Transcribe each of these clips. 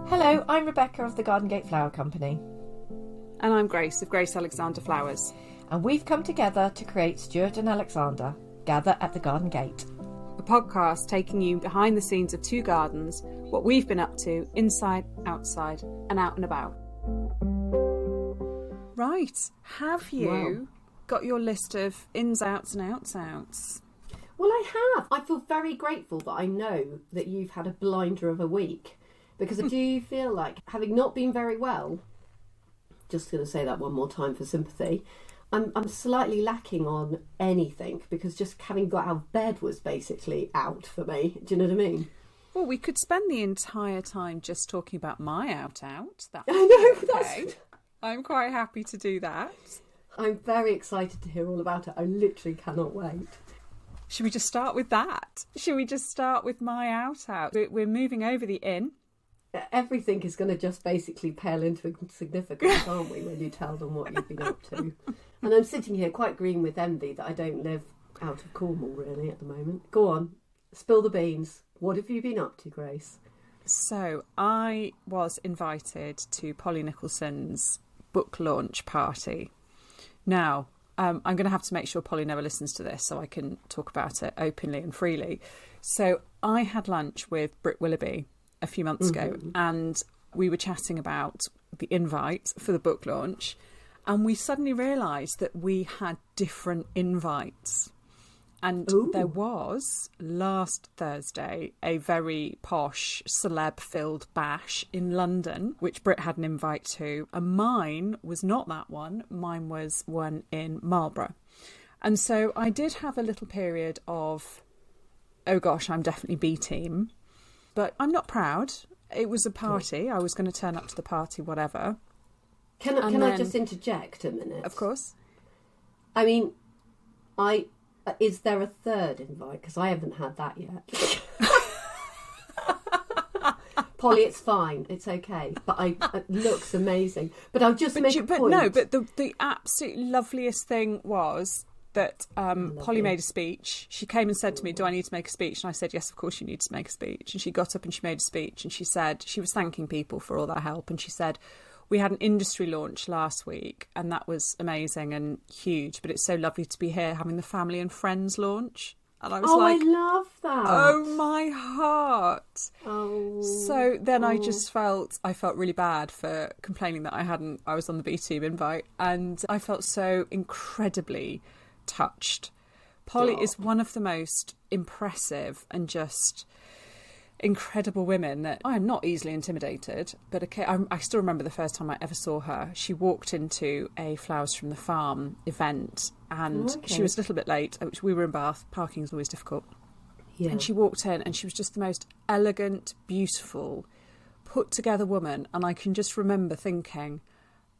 Hello, I'm Rebecca of the Garden Gate Flower Company. And I'm Grace of Grace Alexander Flowers. And we've come together to create Stuart and Alexander Gather at the Garden Gate. A podcast taking you behind the scenes of two gardens, what we've been up to, inside, outside, and out and about. Right, have you got your list of ins, outs and outs? Well, I have. I feel very grateful that I know that you've had a blinder of a week, because I do feel like, having not been very well, just going to say that one more time for sympathy, I'm slightly lacking on anything, because just having got out of bed was basically out for me. Do you know what I mean? Well, we could spend the entire time just talking about my out. That I know, okay. I'm quite happy to do that. I'm very excited to hear all about it. I literally cannot wait. Should we just start with that? Should we just start with my out? We're moving over the in. Everything is going to just basically pale into insignificance, aren't we, when you tell them what you've been up to? And I'm sitting here quite green with envy that I don't live out of Cornwall, really, at the moment. Go on, spill the beans. What have you been up to, Grace? So I was invited to Polly Nicholson's book launch party. Now, I'm going to have to make sure Polly never listens to this so I can talk about it openly and freely. So I had lunch with Britt Willoughby a few months ago, and we were chatting about the invite for the book launch, and we suddenly realised that we had different invites. And there was, last Thursday, a very posh, celeb-filled bash in London, which Britt had an invite to. And mine was not that one. Mine was one in Marlborough. And so I did have a little period of, oh gosh, I'm definitely B-team. But I'm not proud. It was a party. I was going to turn up to the party, whatever. Can I just interject a minute? Of course. I mean, is there a third invite? Because I haven't had that yet. Polly, it's fine. It's okay. But it looks amazing. But I'll just make a point. No, but the absolute loveliest thing was that Polly made a speech. She came and said to me, do I need to make a speech? And I said, yes, of course you need to make a speech. And she got up and she made a speech. And she said, she was thanking people for all their help. And she said, we had an industry launch last week and that was amazing and huge, but it's so lovely to be here having the family and friends launch. And I was like, I love that. Oh, my heart. Oh. So then I felt really bad for complaining that I was on the B-team invite, and I felt so incredibly touched. Polly is one of the most impressive and just incredible women that I'm not easily intimidated, but I still remember the first time I ever saw her. She walked into a Flowers from the Farm event and she was a little bit late. We were in Bath, parking is always difficult. Yeah. And she walked in and she was just the most elegant, beautiful, put together woman, and I can just remember thinking,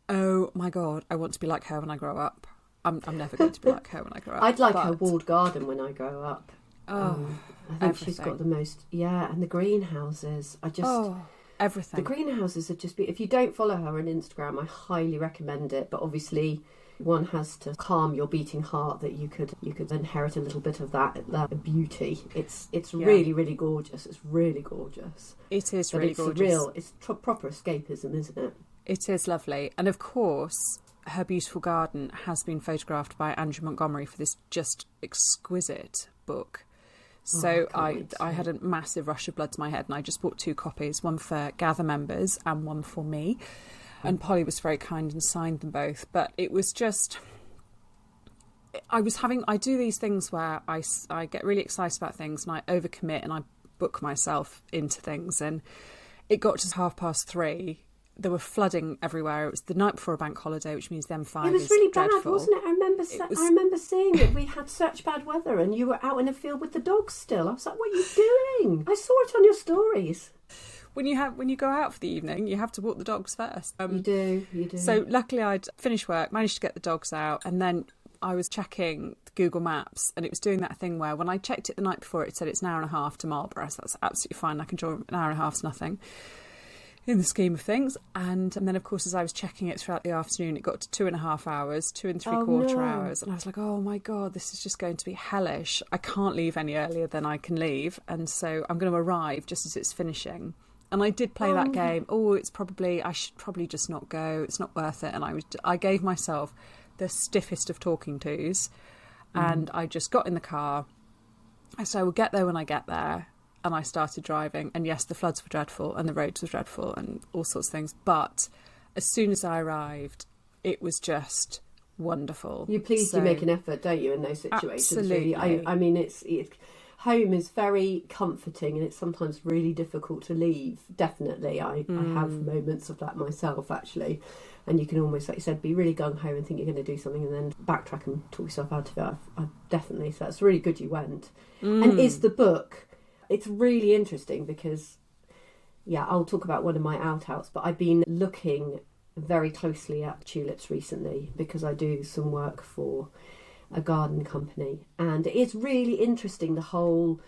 oh my God, I want to be like her when I grow up. I'm never going to be like her when I grow up. I'd like her walled garden when I grow up. I think everything. She's got the most, and the greenhouses. Everything. The greenhouses are just, if you don't follow her on Instagram, I highly recommend it. But obviously, one has to calm your beating heart that you could inherit a little bit of that beauty. It's really, really gorgeous. It's really gorgeous. It is really gorgeous. It's proper escapism, isn't it? It is lovely, and of course, her beautiful garden has been photographed by Andrew Montgomery for this just exquisite book. So I had a massive rush of blood to my head, and I just bought 2 copies, one for Gather members and one for me. And Polly was very kind and signed them both. But it was just, I do these things where I get really excited about things and I overcommit and I book myself into things. And it got to 3:30. There were flooding everywhere. It was the night before a bank holiday, which means the M5 is dreadful. It was really bad, wasn't it? I remember seeing that we had such bad weather and you were out in a field with the dogs still. I was like, what are you doing? I saw it on your stories. When you go out for the evening, you have to walk the dogs first. You do. So luckily I'd finished work, managed to get the dogs out, and then I was checking Google Maps, and it was doing that thing where when I checked it the night before, it said it's an hour and a half to Marlborough, so that's absolutely fine. I can draw an hour and a half's nothing in the scheme of things. And then, of course, as I was checking it throughout the afternoon, it got to 2.5 hours, 2 3/4 hours. And I was like, oh, my God, this is just going to be hellish. I can't leave any earlier than I can leave. And so I'm going to arrive just as it's finishing. And I did play that game. I should probably just not go. It's not worth it. And I gave myself the stiffest of talking tos, and I just got in the car. I said, I will get there when I get there. And I started driving. And yes, the floods were dreadful and the roads were dreadful and all sorts of things. But as soon as I arrived, it was just wonderful. You're pleased you make an effort, don't you, in those situations? Absolutely. Really? I mean, it's home is very comforting, and it's sometimes really difficult to leave. Definitely, I have moments of that myself, actually. And you can almost, like you said, be really gung-ho and think you're going to do something and then backtrack and talk yourself out of it. I definitely, so that's really good you went. And is the book, it's really interesting because, yeah, I'll talk about one of my out-outs, but I've been looking very closely at tulips recently because I do some work for a garden company, and it's really interesting, the whole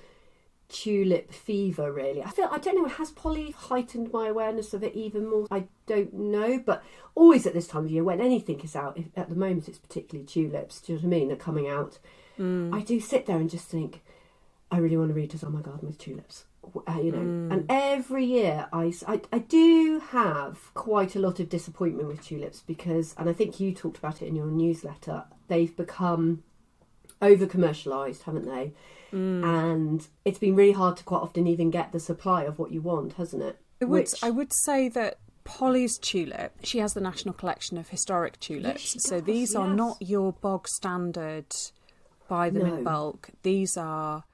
tulip fever, really. I don't know, has Polly heightened my awareness of it even more? I don't know, but always at this time of year when anything is out, at the moment it's particularly tulips, do you know what I mean, they're coming out, I do sit there and just think, I really want to redesign my garden with tulips, and every year I do have quite a lot of disappointment with tulips because, and I think you talked about it in your newsletter, they've become over commercialised, haven't they? And it's been really hard to quite often even get the supply of what you want, hasn't it? I would say that Polly's tulip, she has the National Collection of Historic Tulips. Yes, so these are not your bog standard, buy them in bulk. These are...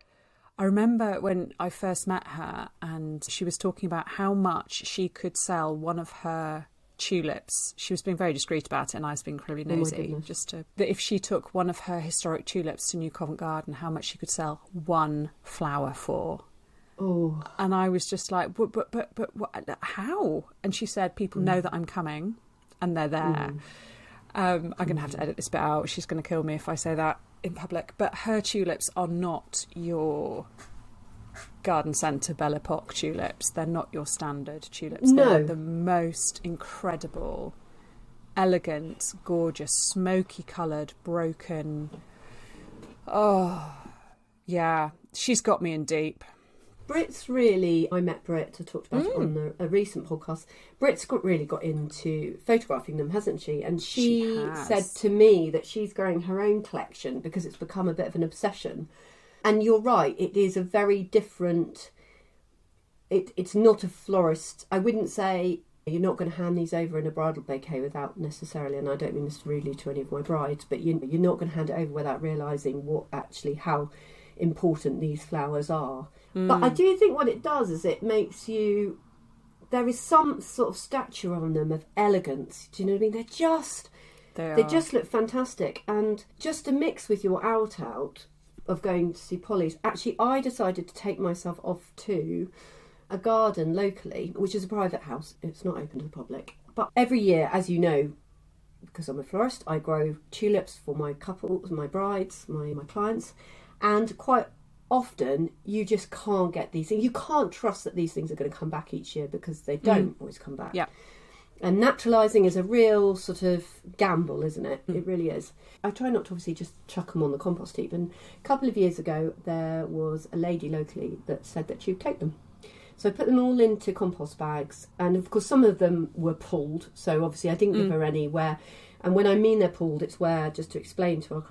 I remember when I first met her and she was talking about how much she could sell one of her tulips. She was being very discreet about it and I was being incredibly nosy. That if she took one of her historic tulips to New Covent Garden, how much she could sell one flower for. Oh. And I was just like, but what, how? And she said, people know that I'm coming and they're there. I'm going to have to edit this bit out. She's going to kill me if I say that in public. But her tulips are not your garden centre Belle Epoque tulips. They're not your standard tulips. No. They're the most incredible, elegant, gorgeous, smoky coloured, broken. Oh, yeah. She's got me in deep. Brit's really, I met Brit, I talked about it on a recent podcast. Brit's really got into photographing them, hasn't she? And she said to me that she's growing her own collection because it's become a bit of an obsession. And you're right, it is a very different, it's not a florist. I wouldn't say you're not going to hand these over in a bridal bouquet without necessarily, and I don't mean this rudely to any of my brides, but you're not going to hand it over without realising how important these flowers are. But I do think what it does is it makes you, there is some sort of stature on them of elegance, do you know what I mean? They just look fantastic. And just to mix with your out of going to see Polly's, actually I decided to take myself off to a garden locally, which is a private house, it's not open to the public, but every year, as you know, because I'm a florist, I grow tulips for my couples, my brides, my clients, and quite often you just can't get these things. You can't trust that these things are going to come back each year because they don't always come back. Yeah. And naturalising is a real sort of gamble, isn't it? It really is. I try not to obviously just chuck them on the compost heap. And a couple of years ago, there was a lady locally that said that she would take them. So I put them all into compost bags. And of course, some of them were pulled. So obviously I didn't give her any where... And when I mean they're pulled, it's where, just to explain to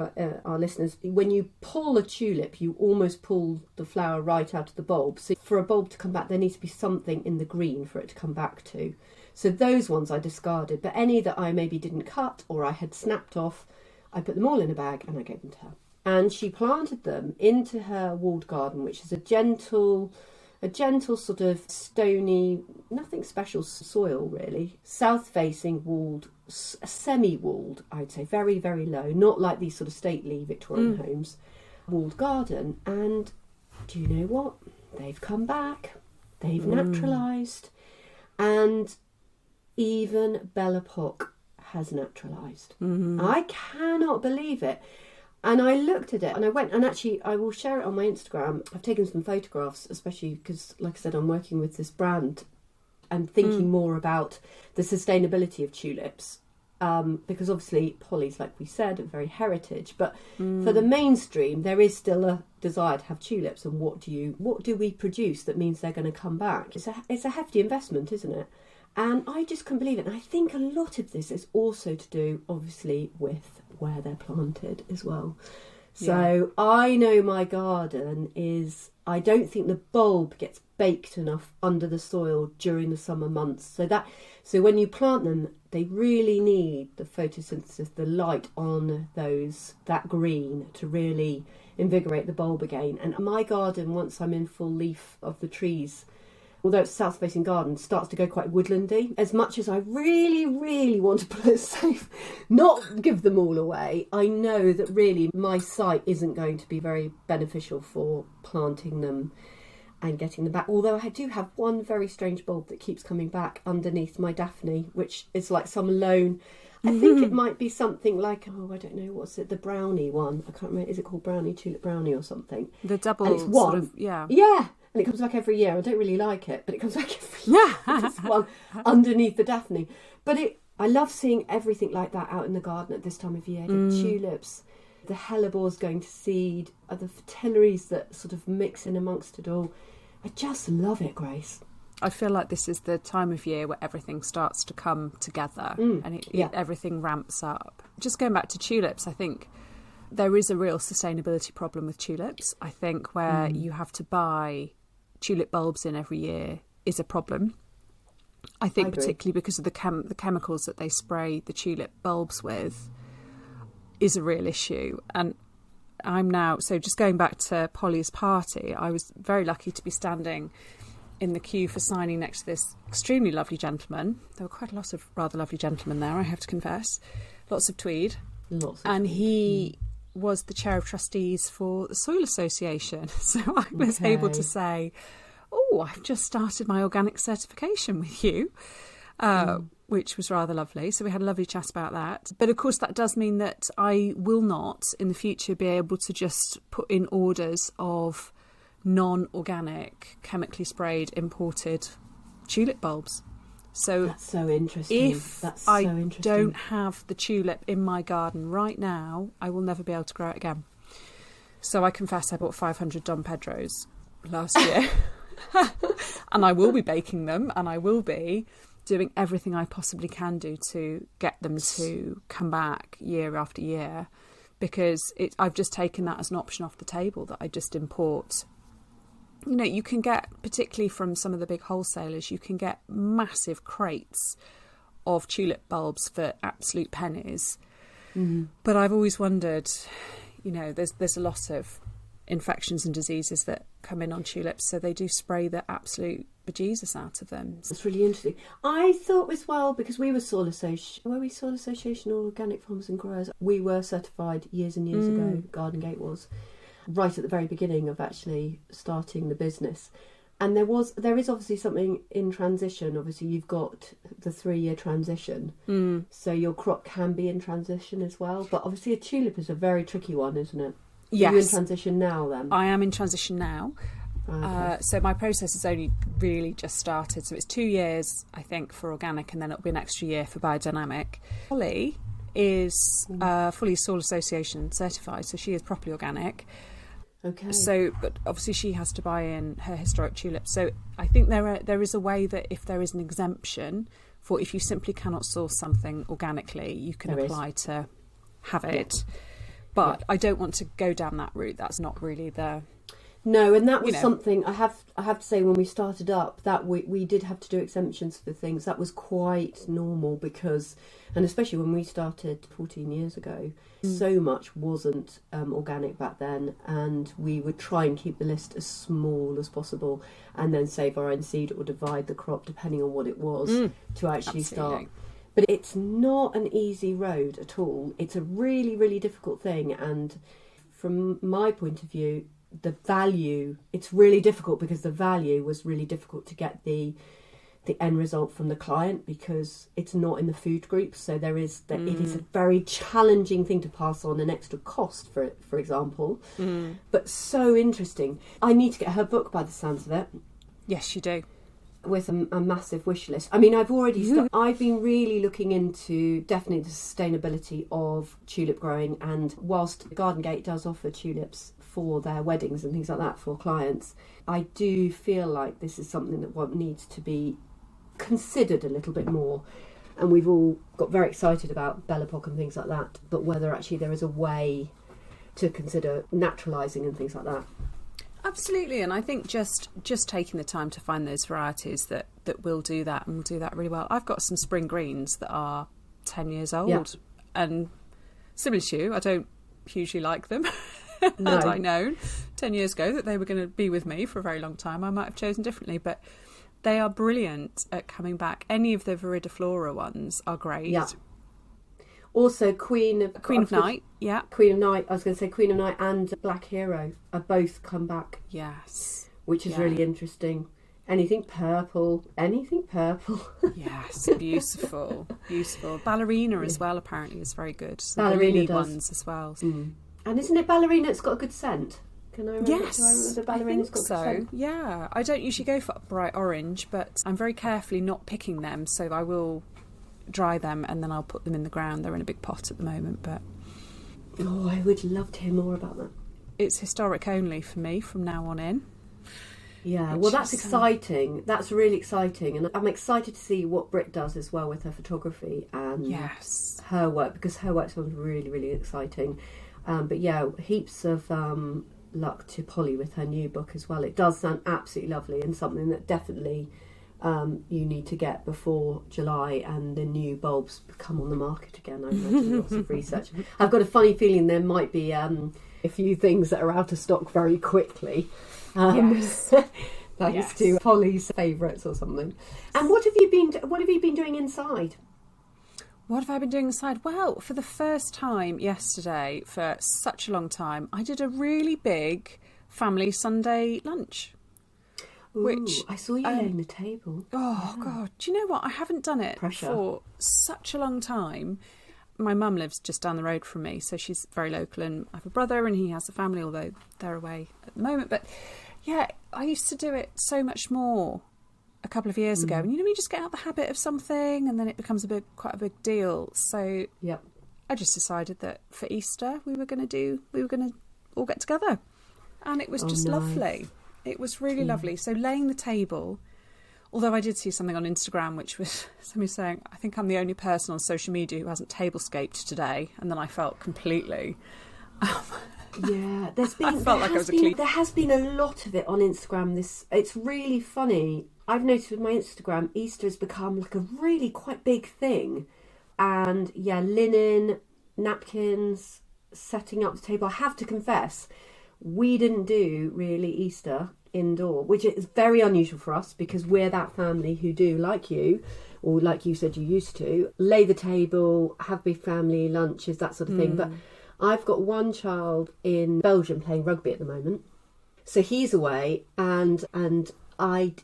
our listeners, when you pull a tulip, you almost pull the flower right out of the bulb. So for a bulb to come back, there needs to be something in the green for it to come back to. So those ones I discarded, but any that I maybe didn't cut or I had snapped off, I put them all in a bag and I gave them to her. And she planted them into her walled garden, which is a gentle sort of stony, nothing special soil really, south-facing walled, semi-walled, I'd say, very, very low, not like these sort of stately Victorian homes, walled garden. And do you know what? They've come back, they've naturalised, and even Belle Epoque has naturalised. I cannot believe it. And I looked at it and I went, and actually I will share it on my Instagram. I've taken some photographs, especially because, like I said, I'm working with this brand and thinking more about the sustainability of tulips. because obviously pollies, like we said, are very heritage. But for the mainstream, there is still a desire to have tulips. And what do we produce that means they're going to come back? It's a hefty investment, isn't it? And I just couldn't believe it. And I think a lot of this is also to do, obviously, with where they're planted as well. So I know my garden is, I don't think the bulb gets baked enough under the soil during the summer months. So when you plant them, they really need the photosynthesis, the light on that green to really invigorate the bulb again. And my garden, once I'm in full leaf of the trees, although it's a south-facing garden, starts to go quite woodlandy. As much as I really, really want to play it safe, not give them all away, I know that really my site isn't going to be very beneficial for planting them and getting them back. Although I do have one very strange bulb that keeps coming back underneath my Daphne, which is like some lone... I think it might be something like, I don't know, what's it, the brownie one? I can't remember, is it called brownie, tulip brownie or something? The double and it's one, sort of, yeah. Yeah. And it comes back every year. I don't really like it, but it comes back every year. This one underneath the Daphne. But I love seeing everything like that out in the garden at this time of year. The tulips, the hellebores going to seed, the fritillaries that sort of mix in amongst it all. I just love it, Grace. I feel like this is the time of year where everything starts to come together and everything ramps up. Just going back to tulips, I think there is a real sustainability problem with tulips. I think where you have to buy tulip bulbs in every year is a problem. I think particularly because of the chemicals that they spray the tulip bulbs with is a real issue. And so just going back to Polly's party, I was very lucky to be standing in the queue for signing next to this extremely lovely gentleman. There were quite a lot of rather lovely gentlemen there, I have to confess. Lots of tweed. And he was the chair of trustees for the Soil Association. So I was able to say, I've just started my organic certification with you, which was rather lovely. So we had a lovely chat about that. But of course, that does mean that I will not in the future be able to just put in orders of non-organic, chemically sprayed, imported tulip bulbs. So that's so interesting. If I don't have the tulip in my garden right now, I will never be able to grow it again. So I confess I bought 500 Dom Pedros last year. And I will be baking them, and I will be doing everything I possibly can do to get them to come back year after year, because I've just taken that as an option off the table, that I just import. You know, you can get, particularly from some of the big wholesalers, you can get massive crates of tulip bulbs for absolute pennies. But I've always wondered, you know, there's a lot of infections and diseases that come in on tulips, so they do spray the absolute bejesus out of them. That's really interesting. I thought as well, because we were Soil Association or Organic Farmers and Growers, we were certified years and years ago, Garden Gate was, right at the very beginning of actually starting the business. And there is obviously something in transition. Obviously you've got the 3-year transition, so your crop can be in transition as well. But obviously a tulip is a very tricky one, isn't it? Yes. Are you in transition now then? I am in transition now. Okay. So my process has only really just started. So it's 2 years, I think, for organic, and then it'll be an extra year for biodynamic. Polly is fully Soil Association certified, so she is properly organic. Okay. So, but obviously she has to buy in her historic tulips. So I think there is a way that if there is an exemption for if you simply cannot source something organically, you can apply to have it. But I don't want to go down that route. That's not really the... No, and that was something I have to say, when we started up, that we did have to do exemptions for things. That was quite normal because, and especially when we started 14 years ago, so much wasn't organic back then, and we would try and keep the list as small as possible and then save our own seed or divide the crop depending on what it was to actually start. But it's not an easy road at all. It's a really, really difficult thing, and from my point of view, the value, it's really difficult because the value was really difficult to get the end result from the client because it's not in the food group. So it is a very challenging thing to pass on an extra cost for example. But so interesting. I need to get her book by the sounds of it. Yes, you do. with a massive wish list. I mean, I've been really looking into definitely the sustainability of tulip growing, and whilst Garden Gate does offer tulips for their weddings and things like that for clients, I do feel like this is something that needs to be considered a little bit more. And we've all got very excited about Belle Epoque and things like that, but whether actually there is a way to consider naturalising and things like that. Absolutely, and I think just taking the time to find those varieties that will do that and will do that really well. I've got some spring greens that are 10 years old, and similar to you, I don't hugely like them. No. Had I known 10 years ago that they were going to be with me for a very long time, I might have chosen differently, but they are brilliant at coming back. Any of the Viridiflora ones are great. Yeah. Also, Queen of Night. Yeah. Queen of Night. I was going to say Queen of Night and Black Hero have both come back. Yes. Which is really interesting. Anything purple. Yes, beautiful. Ballerina as well, apparently, is very good. So Ballerina the ones as well. Mm. And isn't it Ballerina that's got a good scent? Can I remember? Yes, Do I remember the Ballerina's got so. good scent? Yeah, I don't usually go for bright orange, but I'm very carefully not picking them, so I will dry them and then I'll put them in the ground. They're in a big pot at the moment, but oh, I would love to hear more about that. It's historic only for me from now on in. Yeah, well, that's exciting. That's really exciting, and I'm excited to see what Brit does as well with her photography and her work, because her work sounds really, really exciting. But yeah, heaps of luck to Polly with her new book as well. It does sound absolutely lovely, and something that definitely you need to get before July and the new bulbs come on the market again. I imagine lots of research. I've got a funny feeling there might be a few things that are out of stock very quickly. Thanks to Polly's favourites or something. And what have you been doing inside? What have I been doing inside? Well, for the first time yesterday, for such a long time, I did a really big family Sunday lunch. Ooh, which I saw you laying the table. Oh, yeah. God. Do you know what? I haven't done it for such a long time. My mum lives just down the road from me, so she's very local, and I have a brother and he has a family, although they're away at the moment. But yeah, I used to do it so much more a couple of years ago. And you know, you just get out the habit of something and then it becomes quite a big deal. So I just decided that for Easter we were going to all get together, and it was just lovely. It was really lovely. So laying the table, although I did see something on Instagram which was somebody saying, I think I'm the only person on social media who hasn't tablescaped today, and then I felt completely there's been there has been a lot of it on Instagram. It's really funny. I've noticed with my Instagram, Easter has become like a really quite big thing, and linen, napkins, setting up the table. I have to confess, we didn't do really Easter indoor, which is very unusual for us because we're that family who do, like you, or like you said you used to, lay the table, have big family lunches, that sort of thing. But I've got one child in Belgium playing rugby at the moment, so he's away, and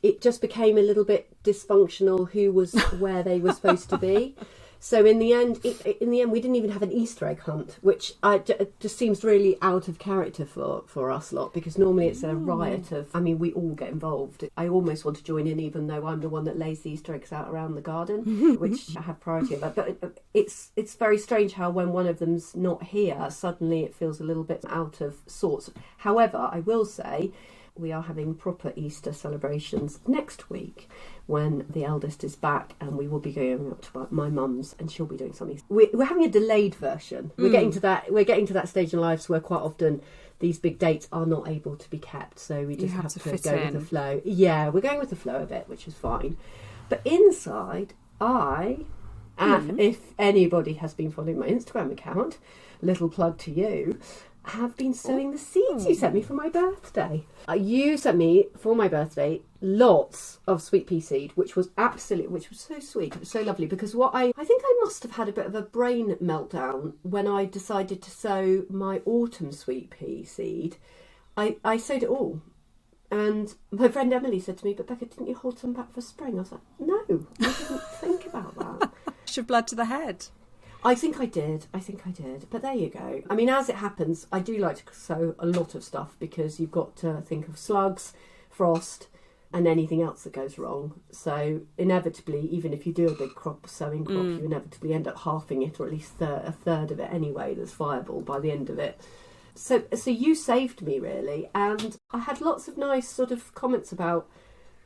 it just became a little bit dysfunctional who was where they were supposed to be. So in the end, we didn't even have an Easter egg hunt, which it just seems really out of character for us lot, because normally it's a riot of. I mean, we all get involved. I almost want to join in, even though I'm the one that lays the Easter eggs out around the garden, which I have priority over. But it's very strange how when one of them's not here, suddenly it feels a little bit out of sorts. However, I will say, we are having proper Easter celebrations next week when the eldest is back, and we will be going up to my mum's and she'll be doing something. We're having a delayed version. We're getting to that stage in life where quite often these big dates are not able to be kept, so we just have to go with the flow. Yeah, we're going with the flow a bit, which is fine. But inside, if anybody has been following my Instagram account, little plug to you, have been sowing the seeds you sent me for my birthday. You sent me for my birthday lots of sweet pea seed, which was so sweet. It was so lovely, because I think I must have had a bit of a brain meltdown when I decided to sow my autumn sweet pea seed. I sowed it all, and my friend Emily said to me, "But Becca, didn't you hold some back for spring?" I was like, "No, I didn't think about that." Should blood to the head. I think I did, but there you go. I mean, as it happens, I do like to sow a lot of stuff, because you've got to think of slugs, frost, and anything else that goes wrong. So inevitably, even if you do a big sowing crop, you inevitably end up halving it, or at least a third of it anyway that's viable by the end of it. So you saved me, really. And I had lots of nice sort of comments about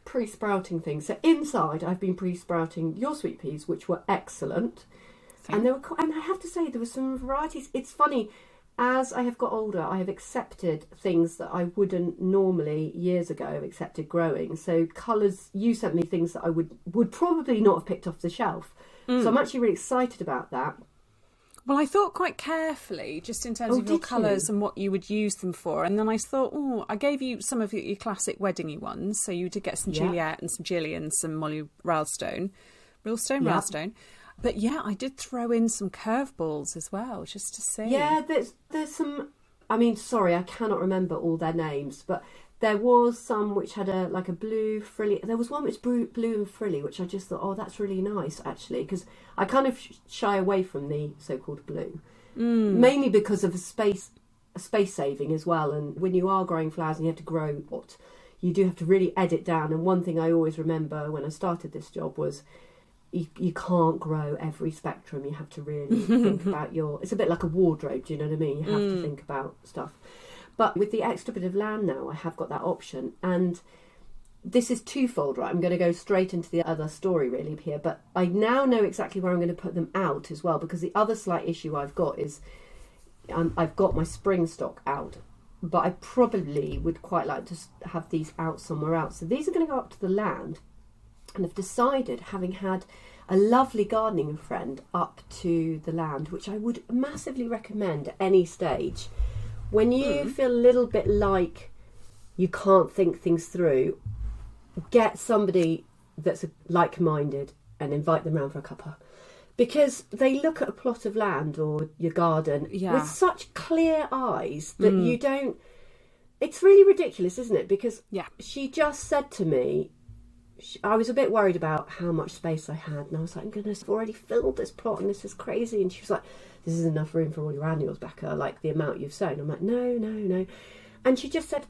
pre-sprouting things. So inside, I've been pre-sprouting your sweet peas, which were excellent. And I have to say, there were some varieties. It's funny, as I have got older, I have accepted things that I wouldn't normally years ago have accepted growing. So colours, you sent me things that I would probably not have picked off the shelf. So I'm actually really excited about that. Well, I thought quite carefully, just in terms of your colours and what you would use them for. And then I thought, I gave you some of your classic weddingy ones. So you did get some Juliet and some Gillian, some Molly Ralstone. Ralstone. But yeah, I did throw in some curveballs as well, just to see. Yeah, there's some... I mean, sorry, I cannot remember all their names, but there was some which had a blue frilly... There was one which was blue and frilly, which I just thought, oh, that's really nice, actually, because I kind of shy away from the so-called blue, mainly because of space saving as well. And when you are growing flowers and you have to grow what, you do have to really edit down. And one thing I always remember when I started this job was... You can't grow every spectrum. You have to really think about it's a bit like a wardrobe, do you know what I mean? You have to think about stuff. But with the extra bit of land now, I have got that option. And this is twofold, right? I'm going to go straight into the other story really here. But I now know exactly where I'm going to put them out as well, because the other slight issue I've got is I've got my spring stock out. But I probably would quite like to have these out somewhere else. So these are going to go up to the land. And I've decided, having had a lovely gardening friend up to the land, which I would massively recommend at any stage, when you feel a little bit like you can't think things through, get somebody that's like-minded and invite them round for a cuppa. Because they look at a plot of land or your garden with such clear eyes that you don't... It's really ridiculous, isn't it? Because she just said to me... I was a bit worried about how much space I had, and I was like, goodness, I've already filled this plot and this is crazy. And she was like, this is enough room for all your annuals, Becca, like the amount you've sown. I'm like, no. And she just said,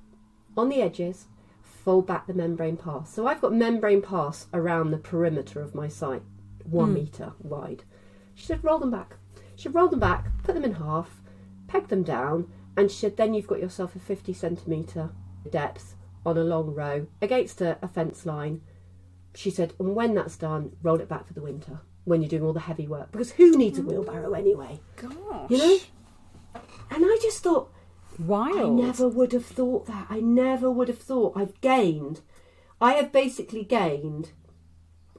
on the edges, fold back the membrane pass. So I've got membrane pass around the perimeter of my site, 1 metre wide. She said, roll them back. She rolled them back, put them in half, pegged them down, and she said, then you've got yourself a 50 centimetre depth on a long row against a fence line. She said, and when that's done, roll it back for the winter when you're doing all the heavy work. Because who needs a wheelbarrow anyway? Gosh. You know? And I just thought, wild. I never would have thought that. I never would have thought. I have basically gained,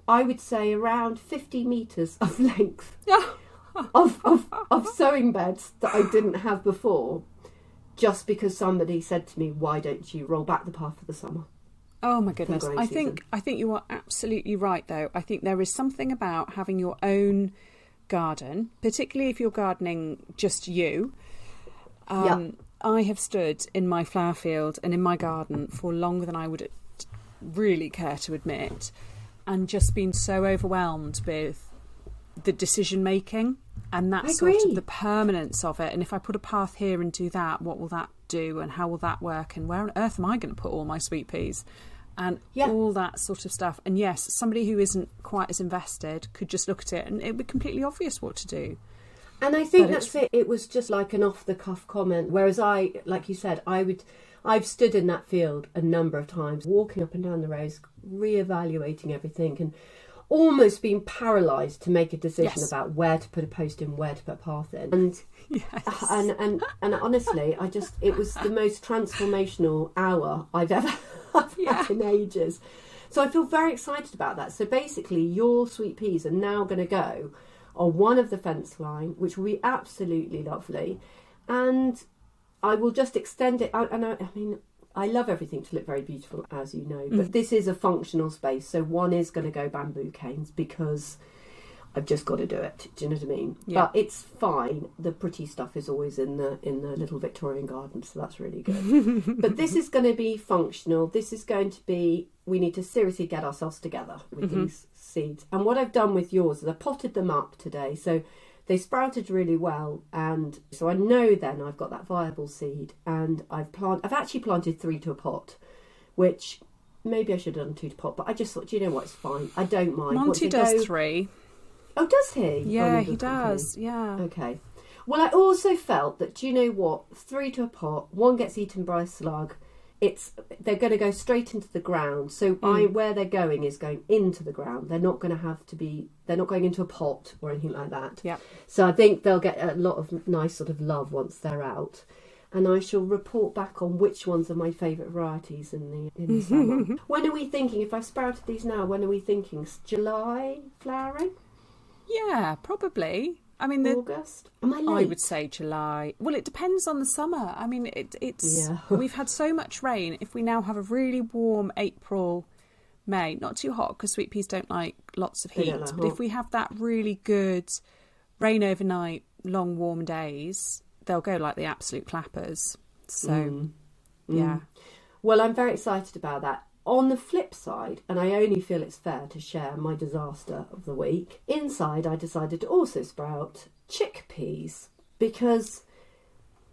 I would say, around 50 metres of length of sowing beds that I didn't have before, just because somebody said to me, why don't you roll back the path for the summer? Oh my goodness. I think you are absolutely right though. I think there is something about having your own garden, particularly if you're gardening just you. I have stood in my flower field and in my garden for longer than I would really care to admit, and just been so overwhelmed with the decision making and that sort of the permanence of it. And if I put a path here and do that, what will that do and how will that work, and where on earth am I going to put all my sweet peas? And all that sort of stuff. And yes, somebody who isn't quite as invested could just look at it and it would be completely obvious what to do. And I think that's it. It was just like an off-the-cuff comment. Whereas like you said, I've stood in that field a number of times, walking up and down the rows, reevaluating everything and almost being paralysed to make a decision about where to put a post in, where to put a path in. And and honestly, it was the most transformational hour I've ever had in ages. So I feel very excited about that. So basically, your sweet peas are now going to go on one of the fence line, which will be absolutely lovely. And I will just extend it out. And I mean, I love everything to look very beautiful, as you know, but this is a functional space. So one is going to go bamboo canes because I've just got to do it. Do you know what I mean? Yeah. But it's fine. The pretty stuff is always in the little Victorian garden, so that's really good. But this is going to be functional. This is going to be, we need to seriously get ourselves together with these seeds. And what I've done with yours is I potted them up today. So they sprouted really well, and so I know then I've got that viable seed, and I've actually planted 3 to a pot, which maybe I should have done 2 to pot, but I just thought, do you know what, it's fine. I don't mind. Monty does 3. Oh, does he? Yeah, Oh, he does. Yeah. Okay. Well, I also felt that, do you know what, 3 to a pot, 1 gets eaten by a slug. They're going to go straight into the ground. So where they're going is going into the ground. They're not going to have to be. They're not going into a pot or anything like that. Yeah. So I think they'll get a lot of nice sort of love once they're out. And I shall report back on which ones are my favourite varieties in the summer. When are we thinking? If I sprouted these now, when are we thinking? July flowering? Yeah, probably. I mean, August? Am I late? I would say July. Well, it depends on the summer. I mean, it's we've had so much rain. If we now have a really warm April, May, not too hot because sweet peas don't like lots of heat. But if we have that really good rain overnight, long warm days, they'll go like the absolute clappers. So, yeah. Well, I'm very excited about that. On the flip side, and I only feel it's fair to share my disaster of the week, inside I decided to also sprout chickpeas because,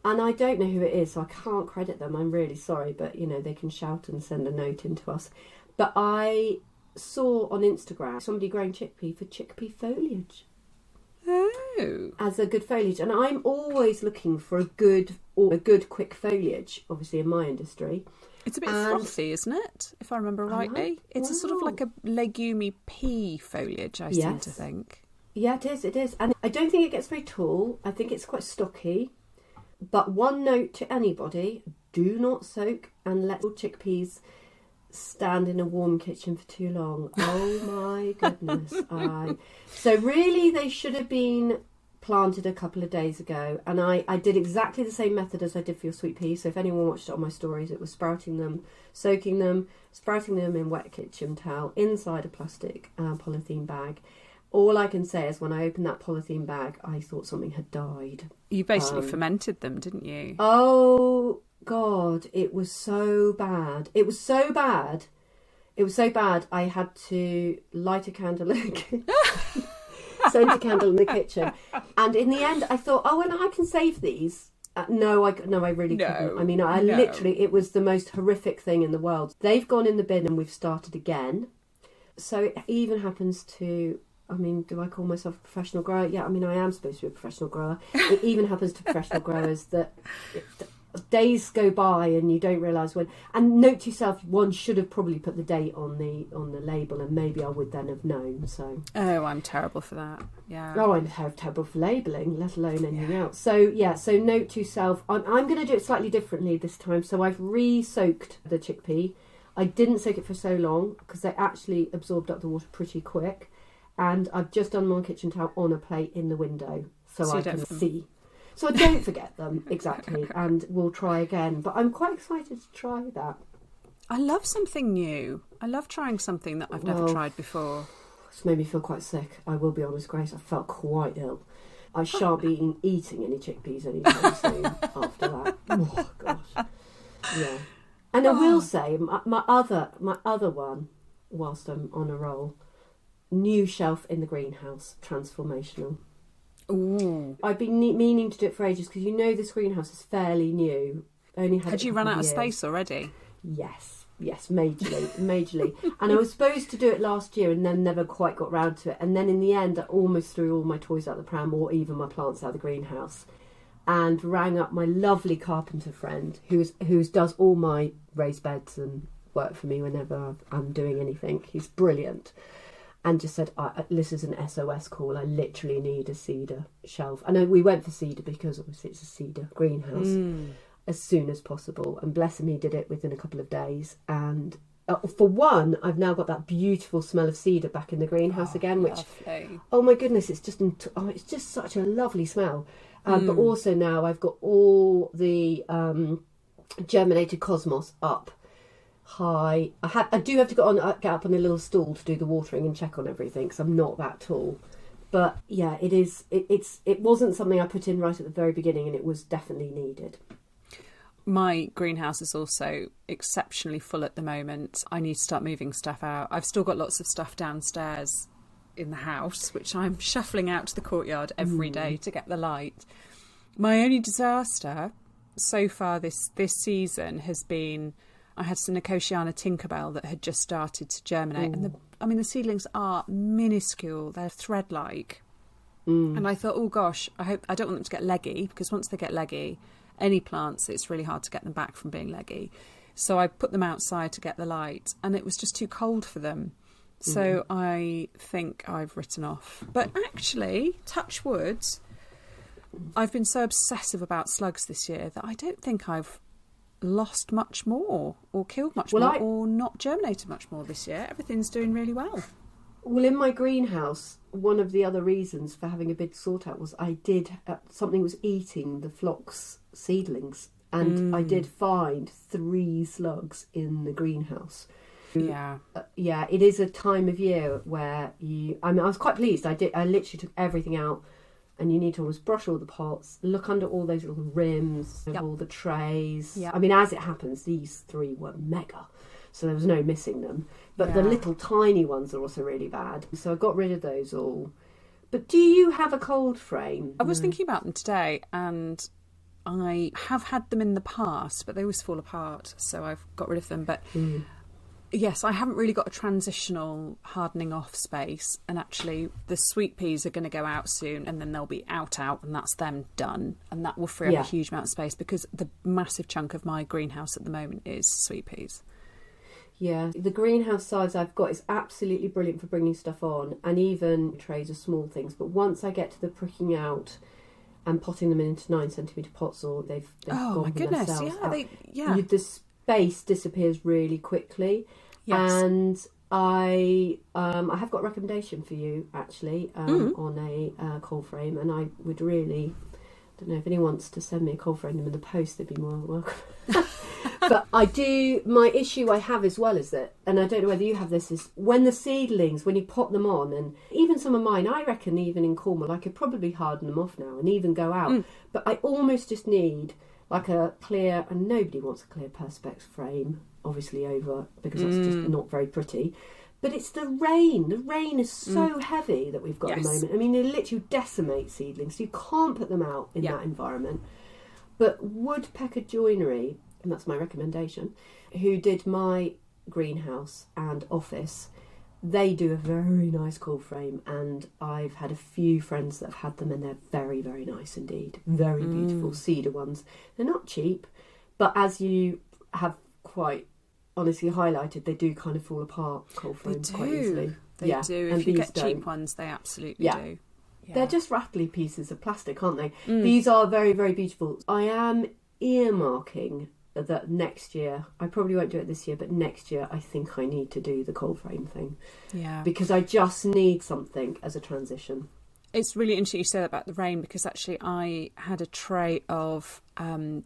and I don't know who it is, so I can't credit them, I'm really sorry, but you know, they can shout and send a note into us. But I saw on Instagram somebody growing chickpea for chickpea foliage. Oh. As a good foliage, and I'm always looking for a good quick foliage, obviously in my industry. It's a bit frothy, isn't it? If I remember rightly. It's a sort of like a legumy pea foliage, I seem to think. Yeah, it is. And I don't think it gets very tall. I think it's quite stocky. But one note to anybody, do not soak and let your chickpeas stand in a warm kitchen for too long. Oh my goodness. So really they should have been planted a couple of days ago, and I did exactly the same method as I did for your sweet peas. So if anyone watched it on my stories, it was sprouting them, soaking them, sprouting them in wet kitchen towel inside a plastic polythene bag. All I can say is when I opened that polythene bag, I thought something had died. You basically fermented them, didn't you? Oh God, it was so bad. It was so bad I had to light a candle sent a candle in the kitchen, and in the end I thought, oh, and I can save these. No, I really couldn't. I mean, literally, it was the most horrific thing in the world. They've gone in the bin and we've started again. So it even happens to, I mean, do I call myself a professional grower? Yeah, I mean, I am supposed to be a professional grower. It even happens to professional growers that days go by and you don't realise when. And note to yourself, one should have probably put the date on the label, and maybe I would then have known. So I'm terrible for that. Yeah. Oh, I'm terrible for labelling, let alone anything else. So so note to self, I'm going to do it slightly differently this time. So I've re-soaked the chickpea. I didn't soak it for so long because they actually absorbed up the water pretty quick, and I've just done my kitchen towel on a plate in the window so I can see. So I don't forget them, exactly, and we'll try again. But I'm quite excited to try that. I love something new. I love trying something that I've never tried before. It's made me feel quite sick, I will be honest, Grace. I felt quite ill. I shan't be eating any chickpeas anytime soon after that. Oh, gosh. Yeah. And I will say, my other one, whilst I'm on a roll, new shelf in the greenhouse, transformational. Ooh. I've been meaning to do it for ages because this greenhouse is fairly new. Had you run out of space already? Yes, majorly. And I was supposed to do it last year and then never quite got round to it. And then in the end, I almost threw all my toys out the pram or even my plants out of the greenhouse, and rang up my lovely carpenter friend who does all my raised beds and work for me whenever I'm doing anything. He's brilliant. And just said, this is an SOS call. I literally need a cedar shelf. And we went for cedar because obviously it's a cedar greenhouse as soon as possible. And bless him, he did it within a couple of days. And for one, I've now got that beautiful smell of cedar back in the greenhouse again. Which, lovely. Oh my goodness, it's just such a lovely smell. But also now I've got all the germinated cosmos up high. I do have to get up on a little stool to do the watering and check on everything because I'm not that tall. But yeah, it wasn't something I put in right at the very beginning, and it was definitely needed. My greenhouse is also exceptionally full at the moment. I need to start moving stuff out. I've still got lots of stuff downstairs in the house, which I'm shuffling out to the courtyard every day to get the light. My only disaster so far this season has been I had some Nicotiana Tinkerbell that had just started to germinate. And the seedlings are minuscule. They're thread-like. And I thought, oh gosh, I don't want them to get leggy, because once they get leggy, any plants, it's really hard to get them back from being leggy. So I put them outside to get the light, and it was just too cold for them. So I think I've written off. But actually, touch wood, I've been so obsessive about slugs this year that I don't think I've lost much more or killed much more or not germinated much more this year. Everything's doing really well. Well, in my greenhouse, one of the other reasons for having a big sort out was I did something was eating the phlox seedlings, and I did find 3 slugs in the greenhouse. Yeah, it is a time of year where I was quite pleased. I literally took everything out, and you need to always brush all the pots, look under all those little rims of all the trays. Yep. I mean, as it happens, these 3 were mega, so there was no missing them. But the little tiny ones are also really bad. So I got rid of those all. But do you have a cold frame? I was thinking about them today, and I have had them in the past, but they always fall apart, so I've got rid of them. But yes, I haven't really got a transitional hardening off space, and actually the sweet peas are going to go out soon, and then they'll be out, and that's them done, and that will free up a huge amount of space, because the massive chunk of my greenhouse at the moment is sweet peas. Yeah, the greenhouse size I've got is absolutely brilliant for bringing stuff on, and even trays are small things. But once I get to the pricking out and potting them into 9cm pots, or they've oh gone my goodness, out, the space disappears really quickly. Yes. And I have got a recommendation for you actually on a cold frame, and I would really, I don't know if anyone wants to send me a cold frame in the post, they'd be more than welcome. But my issue I have as well is that, and I don't know whether you have this, is when the seedlings, when you pot them on, and even some of mine, I reckon even in Cornwall, I could probably harden them off now and even go out. But I almost just need like a clear, and nobody wants a clear Perspex frame, obviously, over, because that's just not very pretty. But it's the rain. The rain is so heavy that we've got at the moment. I mean, they literally decimate seedlings, so you can't put them out in that environment. But Woodpecker Joinery, and that's my recommendation, who did my greenhouse and office, they do a very nice cold frame, and I've had a few friends that have had them, and they're very, very nice indeed. Very beautiful cedar ones. They're not cheap, but as you have quite honestly highlighted, they do kind of fall apart, cold frames, quite easily. They do. If you get cheap ones, they absolutely do. Yeah. They're just rattly pieces of plastic, aren't they? These are very, very beautiful. I am earmarking that next year, I probably won't do it this year, but next year I think I need to do the cold frame thing. Yeah. Because I just need something as a transition. It's really interesting you say that about the rain, because actually I had a tray of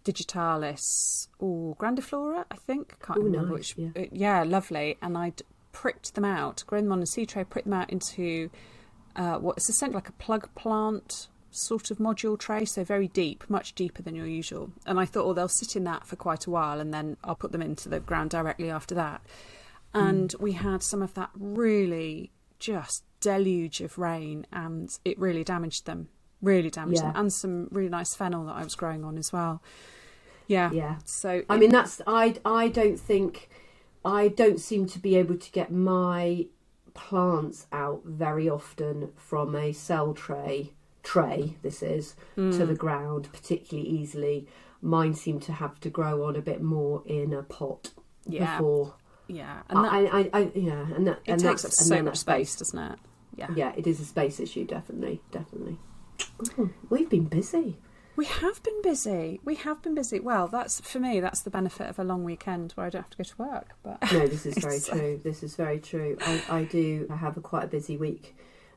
digitalis grandiflora, I think. Can't remember which. Yeah, lovely. And I'd pricked them out, grown them on a seed tray, pricked them out into what is essentially like a plug plant sort of module tray, so very deep, much deeper than your usual. And I thought, they'll sit in that for quite a while, and then I'll put them into the ground directly after that. And we had some of that really just deluge of rain, and it really damaged them, and some really nice fennel that I was growing on as well. So I mean, that's I don't seem to be able to get my plants out very often from a cell tray this is to the ground particularly easily. Mine seem to have to grow on a bit more in a pot before. And it takes up so much space, doesn't it? It is a space issue, definitely. We've been busy. We have been busy. Well, that's, for me, that's the benefit of a long weekend where I don't have to go to work. But no, this is very true. This is very true. I have quite a busy week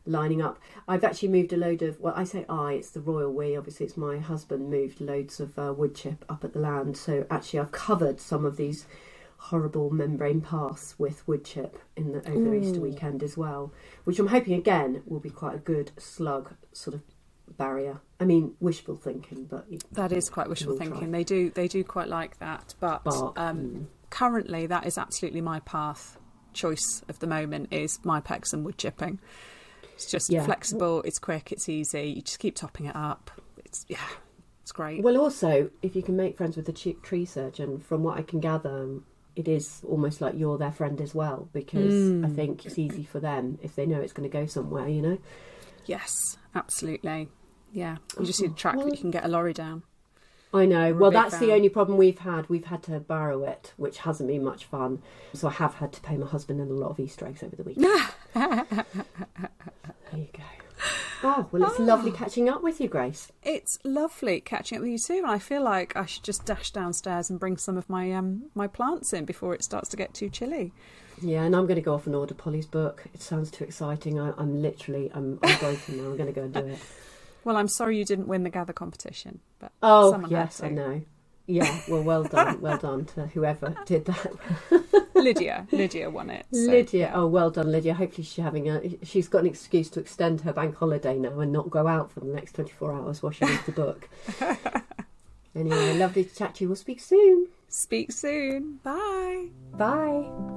lining up. I've actually moved a load of, it's the royal we, obviously it's my husband, moved loads of wood chip up at the land. So actually I've covered some of these horrible membrane paths with wood chip over the Easter weekend as well, which I'm hoping again will be quite a good slug sort of barrier. I mean, wishful thinking, but that is quite wishful thinking. They do quite like that, but currently that is absolutely my path choice of the moment, is Mypex and wood chipping. It's just flexible, it's quick, it's easy, you just keep topping it up. It's great. Well, also, if you can make friends with a tree surgeon, from what I can gather, it is almost like you're their friend as well, because I think it's easy for them if they know it's going to go somewhere, you know? Yes, absolutely. Yeah, you just need a track that you can get a lorry down. I know. Or a Well, big that's van. the only problem we've had. We've had to borrow it, which hasn't been much fun. So I have had to pay my husband in a lot of Easter eggs over the weekend. There you go. Oh, well, it's lovely catching up with you, Grace. It's lovely catching up with you too, and I feel like I should just dash downstairs and bring some of my my plants in before it starts to get too chilly. Yeah, and I'm going to go off and order Polly's book. It sounds too exciting. I'm broken now. I'm going to go and do it. Well, I'm sorry you didn't win the gather competition, but Oh, someone yes, had I to. know. Yeah, well done to whoever did that. Lydia won it. So, Lydia, yeah. oh, well done, Lydia. Hopefully she's got an excuse to extend her bank holiday now and not go out for the next 24 hours while she reads the book. Anyway, lovely to chat to you. We'll speak soon. Speak soon. Bye. Bye.